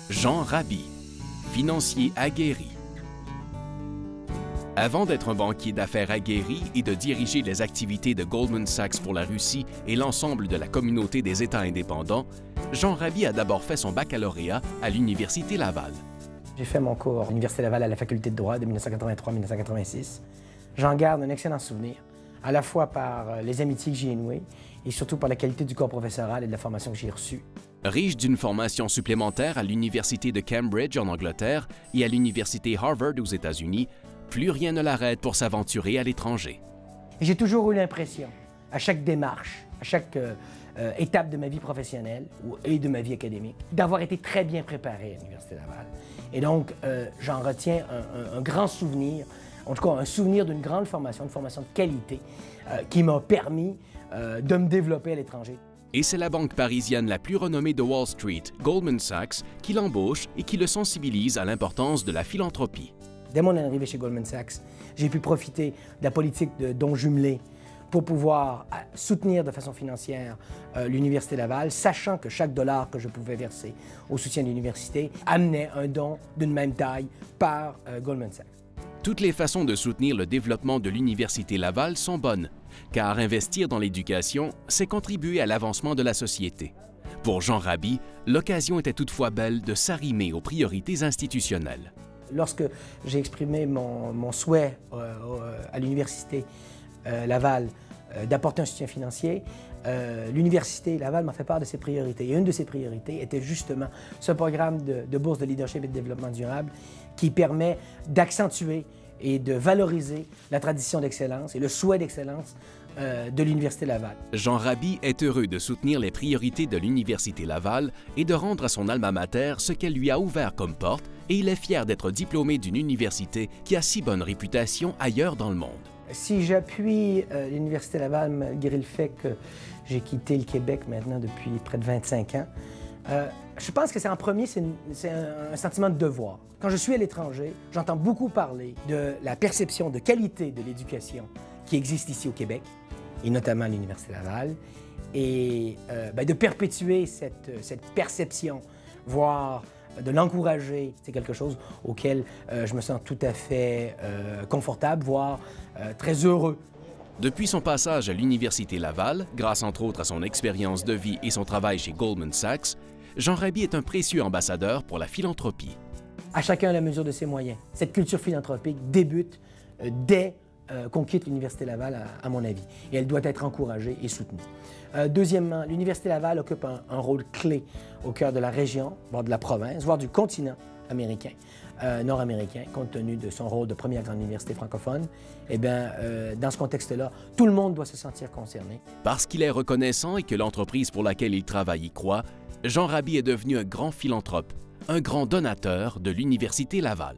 Jean Raby, financier aguerri. Avant d'être un banquier d'affaires aguerri et de diriger les activités de Goldman Sachs pour la Russie et l'ensemble de la communauté des États indépendants, Jean Raby a d'abord fait son baccalauréat à l'Université Laval. J'ai fait mon cours à l'Université Laval à la faculté de droit de 1983 à 1986. J'en garde un excellent souvenir, à la fois par les amitiés que j'y ai nouées et surtout par la qualité du corps professoral et de la formation que j'ai reçue. Riche d'une formation supplémentaire à l'Université de Cambridge en Angleterre et à l'Université Harvard aux États-Unis, plus rien ne l'arrête pour s'aventurer à l'étranger. J'ai toujours eu l'impression, à chaque démarche, à chaque étape de ma vie professionnelle et de ma vie académique, d'avoir été très bien préparé à l'Université Laval. Et donc, j'en retiens un grand souvenir, en tout cas un souvenir d'une grande formation, une formation de qualité qui m'a permis de me développer à l'étranger. Et c'est la banque parisienne la plus renommée de Wall Street, Goldman Sachs, qui l'embauche et qui le sensibilise à l'importance de la philanthropie. Dès mon arrivée chez Goldman Sachs, j'ai pu profiter de la politique de dons jumelés pour pouvoir soutenir de façon financière l'Université Laval, sachant que chaque dollar que je pouvais verser au soutien de l'université amenait un don d'une même taille par Goldman Sachs. Toutes les façons de soutenir le développement de l'Université Laval sont bonnes, car investir dans l'éducation, c'est contribuer à l'avancement de la société. Pour Jean Raby, l'occasion était toutefois belle de s'arrimer aux priorités institutionnelles. Lorsque j'ai exprimé mon souhait à l'Université Laval d'apporter un soutien financier, l'Université Laval m'a fait part de ses priorités. Et une de ses priorités était justement ce programme de bourse de leadership et de développement durable qui permet d'accentuer et de valoriser la tradition d'excellence et le souhait d'excellence de l'Université Laval. Jean Raby est heureux de soutenir les priorités de l'Université Laval et de rendre à son alma mater ce qu'elle lui a ouvert comme porte, et il est fier d'être diplômé d'une université qui a si bonne réputation ailleurs dans le monde. Si j'appuie l'Université Laval, malgré le fait que j'ai quitté le Québec maintenant depuis près de 25 ans, je pense que c'est en premier, c'est un sentiment de devoir. Quand je suis à l'étranger, j'entends beaucoup parler de la perception de qualité de l'éducation qui existe ici au Québec, et notamment à l'Université Laval, et de perpétuer cette perception, voire de l'encourager, c'est quelque chose auquel je me sens tout à fait confortable, voire très heureux. Depuis son passage à l'Université Laval, grâce entre autres à son expérience de vie et son travail chez Goldman Sachs, Jean Raby est un précieux ambassadeur pour la philanthropie. À chacun à la mesure de ses moyens. Cette culture philanthropique débute dès qu'on quitte l'Université Laval, à mon avis, et elle doit être encouragée et soutenue. Deuxièmement, l'Université Laval occupe un rôle clé au cœur de la région, voire de la province, voire du continent américain, nord-américain, compte tenu de son rôle de première grande université francophone. Eh bien, dans ce contexte-là, tout le monde doit se sentir concerné. Parce qu'il est reconnaissant et que l'entreprise pour laquelle il travaille y croit, Jean Raby est devenu un grand philanthrope, un grand donateur de l'Université Laval.